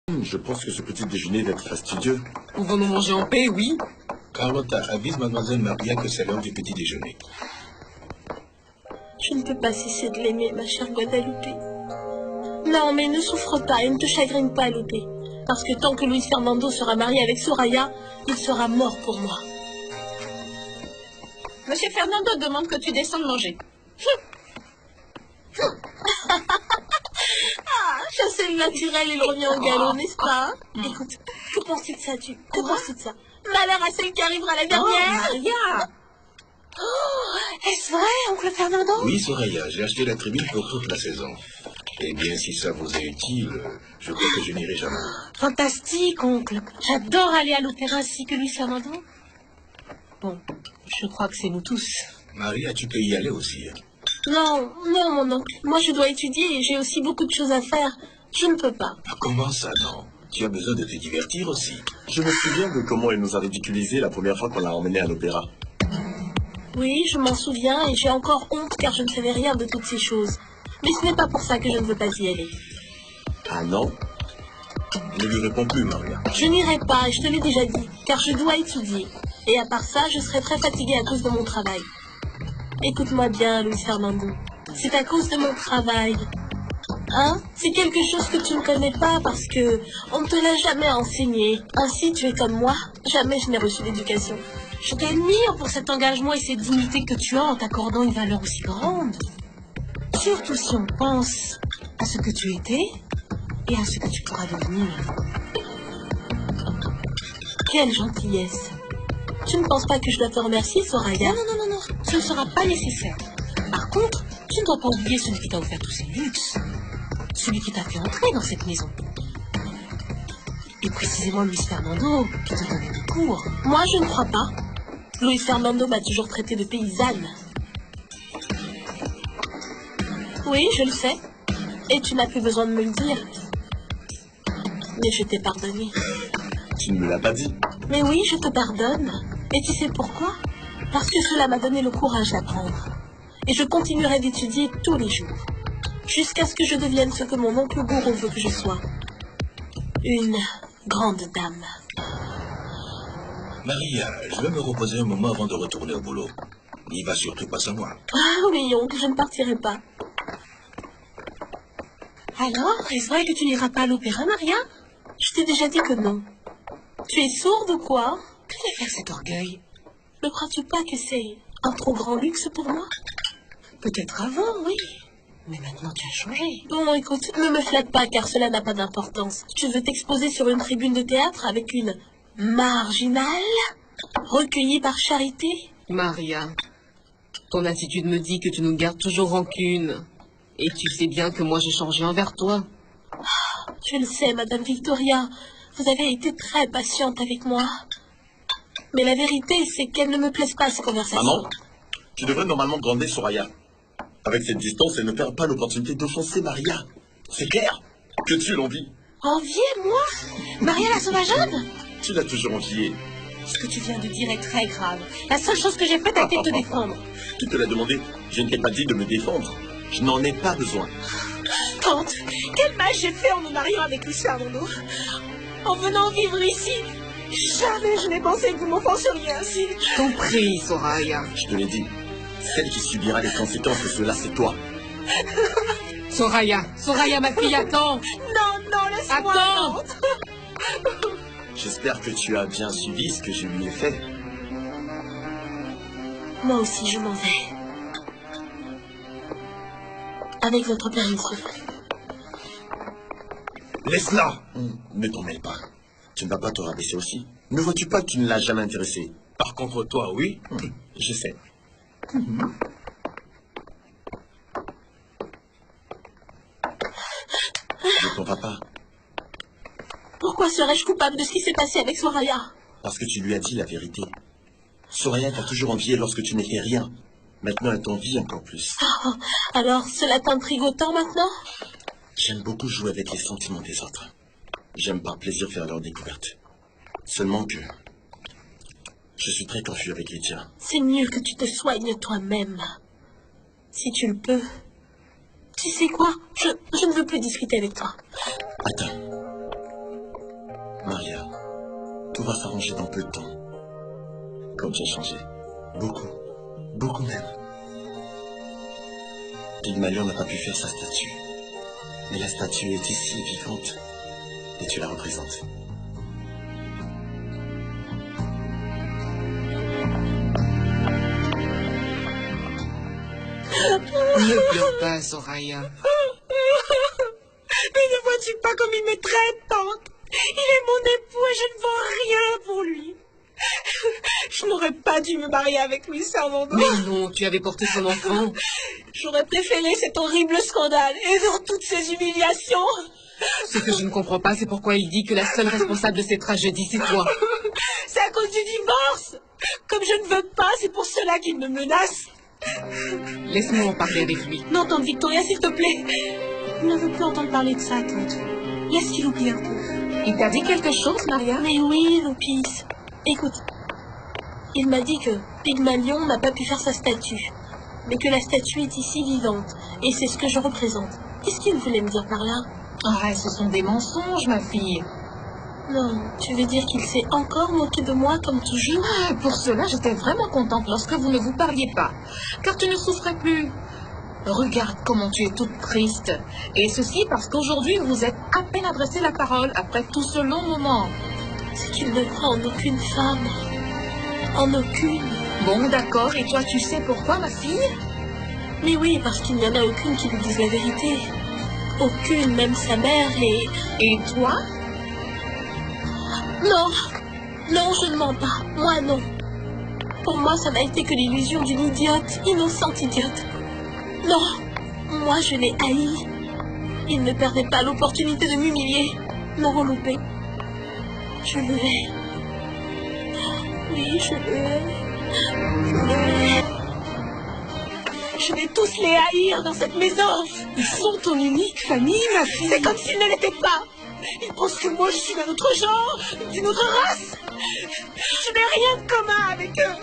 Je pense que ce petit déjeuner va être fastidieux. Pouvons-nous manger en paix, oui? Carlotta, avise mademoiselle Maria que c'est l'heure du petit déjeuner. Je ne peux pas cesser de l'aimer, ma chère Guadalupe. Non, mais ne souffre pas et ne te chagrine pas, Lupe. Parce que tant que Luis Fernando sera marié avec Soraya, il sera mort pour moi. Monsieur Fernando demande que tu descendes manger. Chasser le naturel, il revient au galop, n'est-ce pas? Écoute, que penses-tu de ça, tu? Que penses-tu de ça? Malheur à celle qui arrivera la dernière. Maria! Est-ce vrai, oncle Fernando? Oui, Soraya, j'ai acheté la tribune pour toute la saison. Eh bien, si ça vous est utile, je crois que je n'irai jamais. Fantastique, oncle. J'adore aller à l'opéra ainsi que Luis Fernando. Bon, je crois que c'est nous tous. Maria, tu peux y aller aussi. Non, non, mon oncle. Moi, je dois étudier et j'ai aussi beaucoup de choses à faire. Je ne peux pas. Ah, comment ça, non? Tu as besoin de te divertir aussi. Je me souviens de comment elle nous a ridiculisés la première fois qu'on l'a emmenée à l'opéra. Oui, je m'en souviens et j'ai encore honte car je ne savais rien de toutes ces choses. Mais ce n'est pas pour ça que je ne veux pas y aller. Ah non? Ne lui réponds plus, Maria. Je n'irai pas, et je te l'ai déjà dit, car je dois étudier. Et à part ça, je serai très fatiguée à cause de mon travail. Écoute-moi bien, Luis Fernando. C'est à cause de mon travail. Hein? C'est quelque chose que tu ne connais pas parce que on ne te l'a jamais enseigné. Ainsi, tu es comme moi. Jamais je n'ai reçu d'éducation. Je t'admire pour cet engagement et cette dignité que tu as en t'accordant une valeur aussi grande. Surtout si on pense à ce que tu étais et à ce que tu pourras devenir. Quelle gentillesse. Tu ne penses pas que je dois te remercier, Soraya? Non, ce ne sera pas nécessaire. Par contre, tu ne dois pas oublier celui qui t'a offert tous ces luxes. Celui qui t'a fait entrer dans cette maison. Et précisément Luis Fernando, qui te donnait des cours. Moi, je ne crois pas. Luis Fernando m'a toujours traité de paysanne. Oui, je le sais. Et tu n'as plus besoin de me le dire. Mais je t'ai pardonné. Tu ne me l'as pas dit. Mais oui, je te pardonne. Et tu sais pourquoi? Parce que cela m'a donné le courage d'apprendre. Et je continuerai d'étudier tous les jours. Jusqu'à ce que je devienne ce que mon oncle Gourou veut que je sois. Une grande dame. Maria, je vais me reposer un moment avant de retourner au boulot. N'y va surtout pas sans moi. Ah oui, oncle, je ne partirai pas. Alors, est-ce vrai que tu n'iras pas à l'opéra, Maria? Je t'ai déjà dit que non. Tu es sourde ou quoi? Que fait faire cet orgueil? Ne crois-tu pas que c'est un trop grand luxe pour moi? Peut-être avant, oui. Mais maintenant, tu as changé. Bon, écoute, ne me flatte pas car cela n'a pas d'importance. Tu veux t'exposer sur une tribune de théâtre avec une marginale recueillie par charité? Maria, ton attitude me dit que tu nous gardes toujours rancune. Et tu sais bien que moi j'ai changé envers toi. Je le sais, Madame Victoria. Vous avez été très patiente avec moi. Mais la vérité, c'est qu'elles ne me plaisent pas, ces conversations. Maman, tu devrais normalement gronder Soraya. Avec cette distance, elle ne perd pas l'opportunité d'offenser Maria. C'est clair que tu l'envies. Envier, moi? Maria la sauvageonne? Tu l'as toujours enviée. Ce que tu viens de dire est très grave. La seule chose que j'ai faite a été de te défendre. Qui te l'a demandé? Je ne t'ai pas dit de me défendre. Je n'en ai pas besoin. Tante, quel mal j'ai fait en me mariant avec Luis Fernando. En venant vivre ici, jamais je n'ai pensé que vous m'offenseriez ainsi. Je t'en prie, Soraya. Je te l'ai dit. Celle qui subira les conséquences de cela, c'est toi. Soraya, ma fille, attends. Non, laisse-moi. Attends. Tante. J'espère que tu as bien suivi ce que je lui ai fait. Moi aussi, je m'en vais. Avec votre permission. Laisse-la! Ne t'en mêle pas. Tu ne vas pas te rabaisser aussi. Ne vois-tu pas que tu ne l'as jamais intéressé? Par contre, toi, oui. Je sais. De ton papa. Pourquoi serais-je coupable de ce qui s'est passé avec Soraya? Parce que tu lui as dit la vérité. Soraya t'a toujours envié lorsque tu n'es fait rien. Maintenant, elle t'envie encore plus. Oh, alors, cela t'intrigue autant maintenant? J'aime beaucoup jouer avec les sentiments des autres. J'aime par plaisir faire leur découverte. Seulement que... je suis très confus avec les tiens. C'est mieux que tu te soignes toi-même. Si tu le peux. Tu sais quoi? Je ne veux plus discuter avec toi. Attends. Maria, tout va s'arranger dans peu de temps. Comme j'ai changé. Beaucoup. Beaucoup même. Pygmalion n'a pas pu faire sa statue. Mais la statue est ici, vivante. Et tu la représentes. Ne pleure pas, Soraya. Mais ne vois-tu pas comme il me traite, tante? Il est mon époux et je ne vaux rien pour lui. Je n'aurais pas dû me marier avec Luis Fernando. Mais non, tu avais porté son enfant. J'aurais préféré cet horrible scandale et dans toutes ces humiliations. Ce que je ne comprends pas, c'est pourquoi il dit que la seule responsable de ces tragédies, c'est toi. C'est à cause du divorce. Comme je ne veux pas, c'est pour cela qu'il me menace. Laisse-moi en parler avec lui. Non, tante Victoria, s'il te plaît. Il ne veut plus entendre parler de ça, tante. Laisse qu'il oublie un peu. Il t'a dit quelque chose, Maria? Mais oui, Lupis. Écoute, il m'a dit que Pygmalion n'a pas pu faire sa statue, mais que la statue est ici vivante, et c'est ce que je représente. Qu'est-ce qu'il voulait me dire par là? Ah, ce sont des mensonges, ma fille. Non, tu veux dire qu'il s'est encore moqué de moi comme toujours? Ah, pour cela, j'étais vraiment contente lorsque vous ne vous parliez pas, car tu ne souffrais plus. Regarde comment tu es toute triste. Et ceci parce qu'aujourd'hui, vous êtes à peine adressé la parole après tout ce long moment. C'est qu'il ne croit en aucune femme. En aucune. Bon, d'accord. Et toi, tu sais pourquoi, ma fille? Mais oui, parce qu'il n'y en a aucune qui lui dise la vérité. Aucune, même sa mère, Et toi? Non, non, je ne mens pas. Moi, non. Pour moi, ça n'a été que l'illusion d'une idiote, innocente idiote. Non, moi, je l'ai haï. Il ne perdait pas l'opportunité de m'humilier. Non, Loupé. Je le hais. Oui, je le hais. Je le hais. Je vais tous les haïr dans cette maison. Ils sont ton unique famille, ma fille. C'est comme s'ils ne l'étaient pas. Ils pensent que moi, je suis d'un autre genre, d'une autre race. Je n'ai rien de commun avec eux.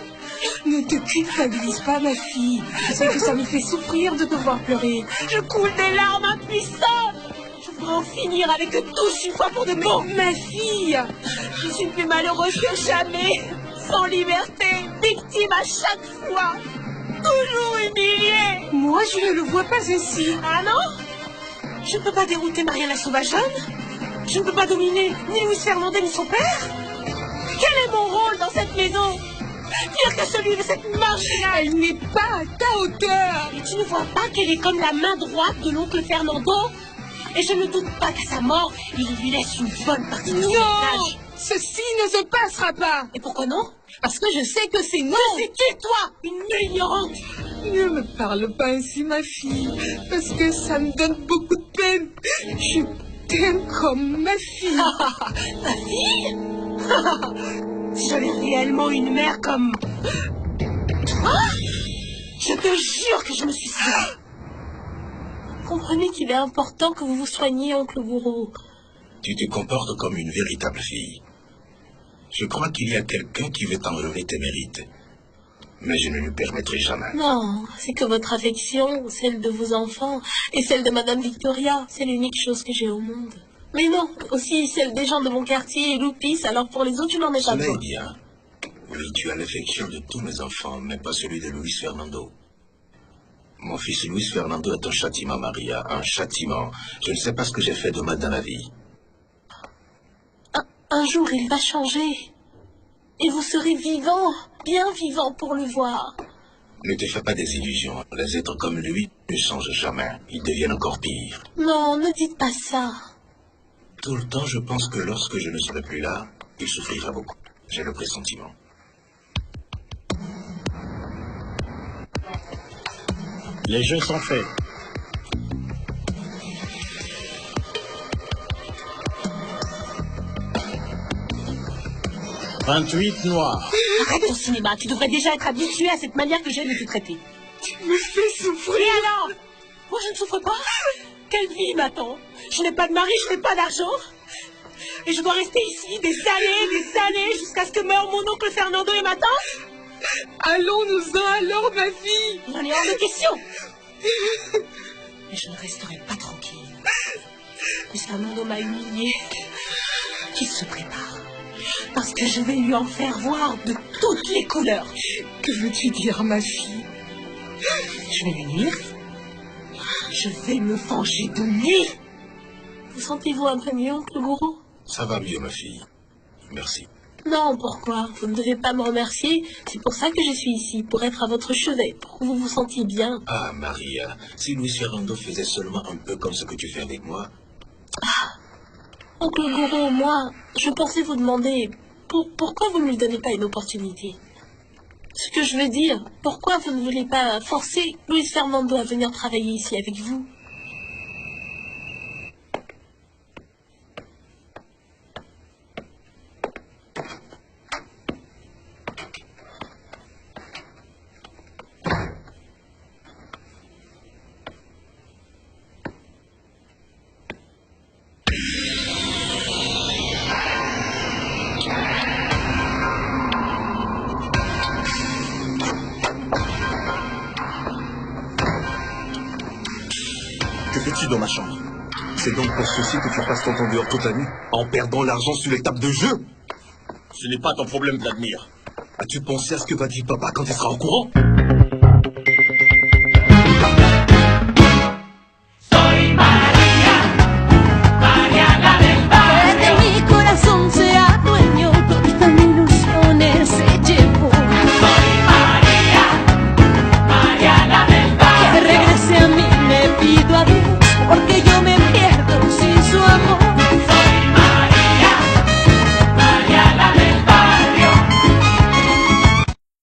Ne te culpabilise pas, ma fille. Tu sais que ça me fait souffrir de te voir pleurer. Je coule des larmes impuissantes. Je voudrais en finir avec eux tous une fois pour de bon. Ma fille! Je suis plus malheureuse que jamais. Sans liberté, victime à chaque fois. Toujours humiliée. Moi, je ne le vois pas ainsi. Ah non? Je ne peux pas dérouter Maria la sauvageonne. Je ne peux pas dominer ni Luis Fernando ni son père. Quel est mon rôle dans cette maison? Pire que celui de cette marginale. Elle n'est pas à ta hauteur. Et tu ne vois pas qu'elle est comme la main droite de l'oncle Fernando? Et je ne doute pas qu'à sa mort, il lui laisse une bonne partie de son Non! héritage. Ceci ne se passera pas. Et pourquoi non? Parce que je sais que c'est non. C'est qui, toi? Une ignorante. Ne me parle pas ainsi, ma fille, parce que ça me donne beaucoup de peine. Je t'aime comme ma fille. Ta fille? Si j'avais réellement une mère comme toi, je te jure que je me suiciderais. Comprenez qu'il est important que vous vous soigniez, oncle Bourreau. Tu te comportes comme une véritable fille. Je crois qu'il y a quelqu'un qui veut t'enlever tes mérites. Mais je ne le permettrai jamais. Non, c'est que votre affection, celle de vos enfants, et celle de Madame Victoria, c'est l'unique chose que j'ai au monde. Mais non, aussi celle des gens de mon quartier et Loupis, alors pour les autres, tu n'en es pas Cela est beau. bien. Oui, tu as l'affection de tous mes enfants, mais pas celui de Luis Fernando. Mon fils Luis Fernando est un châtiment, Maria, un châtiment. Je ne sais pas ce que j'ai fait de mal dans la vie. Un jour, il va changer. Et vous serez vivant, bien vivant pour le voir. Ne te fais pas des illusions. Les êtres comme lui ne changent jamais. Ils deviennent encore pires. Non, ne dites pas ça. Tout le temps, je pense que lorsque je ne serai plus là, il souffrira beaucoup. J'ai le pressentiment. Les jeux sont faits. « 28 noirs. Arrête ton cinéma, tu devrais déjà être habitué à cette manière que j'ai de te traiter. Tu me fais souffrir. Et alors? Moi je ne souffre pas. Quelle vie m'attend? Je n'ai pas de mari, je n'ai pas d'argent. Et je dois rester ici des années, jusqu'à ce que meure mon oncle Fernando et ma tante? Allons-nous-en alors, ma fille. Il en est hors de question. Mais je ne resterai pas tranquille. Luis Fernando m'a humiliée. qu'il se prépare. Parce que je vais lui en faire voir de toutes les couleurs. Que veux-tu dire, ma fille? Je vais lui nuire. Je vais me venger de lui. Vous sentez-vous un peu mieux, oncle Goro? Ça va mieux, ma fille. Merci. Non, pourquoi? Vous ne devez pas me remercier. C'est pour ça que je suis ici, pour être à votre chevet, pour que vous vous sentiez bien. Ah, Maria, si Luis Fernando faisait seulement un peu comme ce que tu fais avec moi... Oncle Goro, moi, je pensais vous demander pourquoi vous ne lui donnez pas une opportunité. Ce que je veux dire, pourquoi vous ne voulez pas forcer Luis Fernando à venir travailler ici avec vous? Que fais-tu dans ma chambre? C'est donc pour ceci que tu passes ton temps dehors toute la nuit, en perdant l'argent sur les tables de jeu? Ce n'est pas ton problème, Vladimir. As-tu pensé à ce que va dire papa quand il sera au courant?